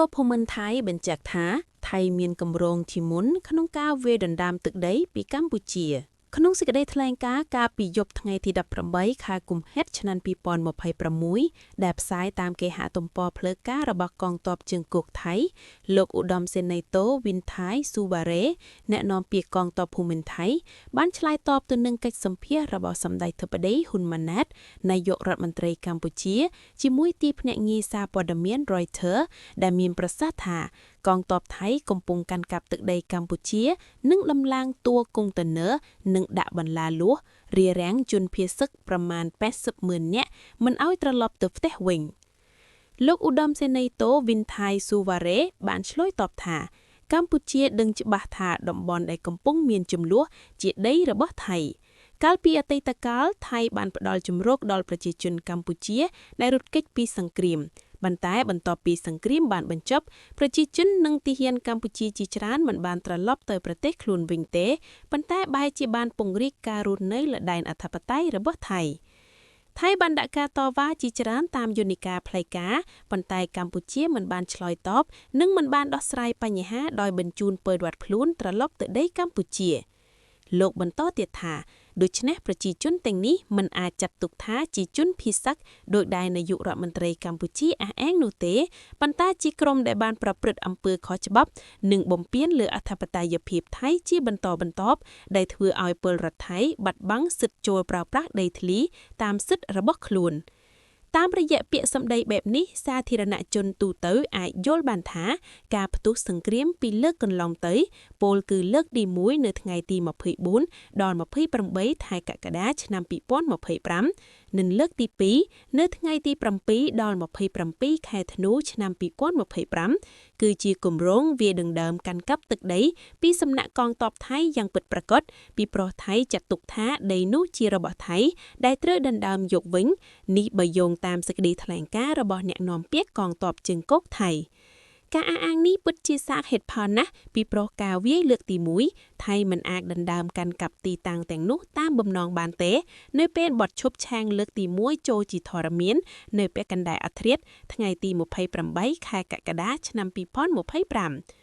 ទ័ពភូមិន្ទថៃបញ្ជាក់ថាថៃមានគម្រោងជាមុនក្នុងការវាយដណ្ដើមទឹកដីពីកម្ពុជាក្នុងសេចក្តីថ្លែងការណ៍កាលពីយប់ថ្ងៃទី18ខែកុម្ភៈឆ្នាំ2026ដែលផ្សាយតាមគេហទំព័រផ្លូវការរបស់កងទ័ពជើងគោកថៃលោកឧត្តមសេនីយ៍តូវិនថៃស៊ូវ៉ារ៉េអ្នកនាំពាក្យកងទ័ពភូមិន្ទថៃបានឆ្លើយតបទៅនឹងកិច្ចសម្ភាសន៍របស់សម្ដេចធិបតីហ៊ុនម៉ាណែតនាយករដ្ឋមន្ត្រីកម្ពុជាជាមួយទីភ្នាក់ងារសារព័ត៌មាន Reuters ដែលមានប្រសាសន៍ថាកងទ័ពថៃកំពុងកាន់កាប់ទឹកដីកម្ពុជានិងដំឡើងតួកុងតឺន័រនិងដាក់បន្លាលួសរារាំងជនភៀសសឹកប្រមាណ80,000 នាក់មិនឲ្យត្រឡប់ទៅផ្ទះវិញលោកឧត្តមសេនីយ៍តូវិនថៃស៊ូវ៉ារ៉េបានឆ្លើយតបថាកម្ពុជាដឹងច្បាស់ថាតំបន់ដែលកំពុងមានជម្លោះជាដីរបស់ថៃកាលពីអតីតកាលថៃបានផ្ដល់ជំរកដល់ប្រជាជនកម្ពុជាដែលរត់គេចពីសង្គ្រាមប៉ុន្តែបន្ទាប់ពីសង្គ្រាមបានបញ្ចប់ប្រជាជននិងទាហានកម្ពុជាជាច្រើនមិនបានត្រឡប់ទៅប្រទេសខ្លួនវិញទេប៉ុន្តែបែរជាបានពង្រីកការរស់នៅលើដែនអធិបតេយ្យរបស់ថៃបានដាក់ការតវ៉ាជាច្រើនតាមយន្តការផ្លូវការប៉ុន្តែកម្ពុជាមិនបានឆ្លើយតបនិងមិនបានដោះស្រាយបញ្ហាដោយបញ្ជូនពលរដ្ឋខ្លួនត្រឡប់ទៅដីកម្ពុជាលោកបន្តទៀតថាដូច្នេះប្រជាជនទាំងនេះមិនអាចចាត់ទុកថាជាជនភៀសសឹកដោយដែលនាយករដ្ឋមន្ត្រីកម្ពុជាអះអាងនោះទេប៉ុន្តែជាក្រុមដែលបានប្រព្រឹត្តអំពើខុសច្បាប់និងបំពានលើអធិបតេយ្យភាពថៃជាបន្តបន្ទាប់ដែលធ្វើឲ្យពលរដ្ឋថៃបាត់បង់សិទ្ធិចូលប្រើប្រាស់ដីធ្លីតាមសិទ្ធិរបស់ខ្លួនតាមរយៈពាក្យសម្ដីបែបនេះសាធារណជនទូទៅអាចយល់បានថាការផ្ទុះសង្គ្រាមពីលើកកន្លងទៅពលគឺលើកទី1នៅថ្ងៃទី24ដល់28ខែកក្កដាឆ្នាំ2025និងលើកទី2នៅថ្ងៃទី7ដល់27ខែធ្នូឆ្នាំ2025គឺជាគម្រោងវាយដណ្ដើមកាន់កាប់ទឹកដីពីសំណាក់កងទ័ពថៃយ៉ាងពិតប្រាកដពីព្រោះថៃចាត់ទុកថាដីនោះជារបស់ថៃដែលត្រូវដណ្ដើមយកវិញនេះបើយោងតាមសេចក្តីថ្លែងការណ៍របស់អ្នកនាំពាក្យកងទ័ពជើងគោកថៃការអះអាងនេះពិតជាសាកហេតុផលណាស់ពីព្រោះការវាយលើកទី1ថៃមិនអាចដណ្ដើមកាន់កាប់ទីតាំងទាំងនោះតាមបំណងបានទេនៅពេលបទឈប់ឆាងលើកទី1ចូលជាធរមាននៅពាក់កណ្ដាលអាធ្រាត្រថ្ងៃទី28ខែកក្កដាឆ្នាំ2025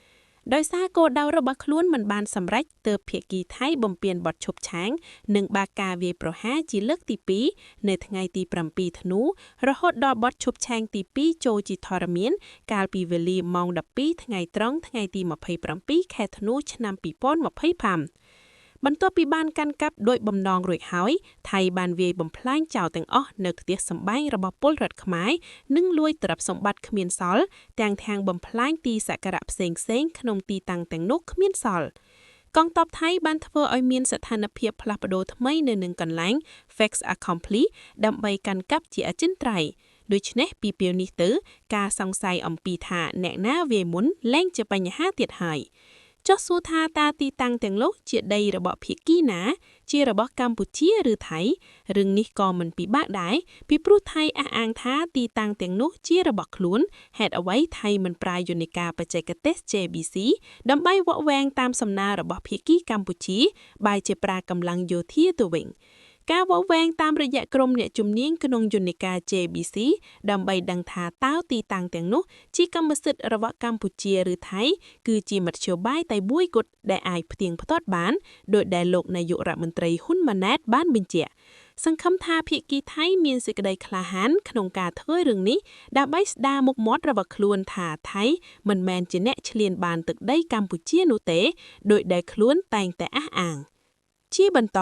ដោយសារគោលដៅរបស់ខ្លួនមិនបានសម្រេចទើបភាគីថៃបំពេញបទឈប់ឆាងនិងបាការវាយប្រហារជាលើកទី2នៅថ្ងៃទី7ធ្នូរហូតដល់បទឈប់ឆាងទី2ចូលជាធរមានកាលពីវេលាម៉ោង12ថ្ងៃត្រង់ថ្ងៃទី27ខែធ្នូឆ្នាំ2025បន្ទាប់ពីបានកាន់កាប់ដោយបំណងរួចហើយថៃបានវាយបំផ្លាញចោលទាំងអស់នៅផ្ទះសម្បែងរបស់ពលរដ្ឋខ្មែរនិងលួចទ្រព្យសម្បត្តិគ្មានសល់ទាំងបំផ្លាញទីសក្ការៈផ្សេងៗក្នុងទីតាំងទាំងនោះគ្មានសល់កងទ័ពថៃបានធ្វើឲ្យមានស្ថានភាពផ្លាស់ប្ដូរថ្មីនៅនឹងកន្លែង Fait accompli ដើម្បីកាន់កាប់ជាអចិន្ត្រៃយ៍ដូច្នេះពីពេលនេះទៅការសង្ស័យអំពីថាអ្នកណាវាយមុនលែងជាបញ្ហាទៀតហើយចុះសួរថាតើទីតាំងទាំងនោះជាដីរបស់ភាគីណាជារបស់កម្ពុជាឬថៃរឿងនេះក៏មិនពិបាកដែរពីព្រោះថៃអះអាងថាទីតាំងទាំងនោះជារបស់ខ្លួនហេតុអ្វីថៃមិនប្រើយន្តការបច្ចេកទេស JBC ដើម្បីវាក់វែងតាមសំណើរបស់ភាគីកម្ពុជាបែរជាប្រើកម្លាំងយោធាទៅវិញការវាស់វែងតាមរយៈក្រុមអ្នកជំនាញក្នុងយន្តការ JBC ដើម្បីដឹងថាតើទីតាំងទាំងនោះជាកម្មសិទ្ធិរបស់កម្ពុជាឬថៃគឺជាមធ្យោបាយតែមួយគត់ដែលអាចផ្ទៀងផ្ទាត់បានដោយដែលលោកនាយករដ្ឋមន្ត្រីហ៊ុនម៉ាណែតបានបញ្ជាក់សង្ឃឹមថាភាគីថៃមានសេចក្តីក្លាហានក្នុងការធ្វើរឿងនេះដើម្បីស្ដារមុខមាត់របស់ខ្លួនថាថៃមិនមែនជាអ្នកឈ្លានបានទឹកដីកម្ពុជានោះទេដោយដែលខ្លួនតែងតែអះអាងជាបន្ត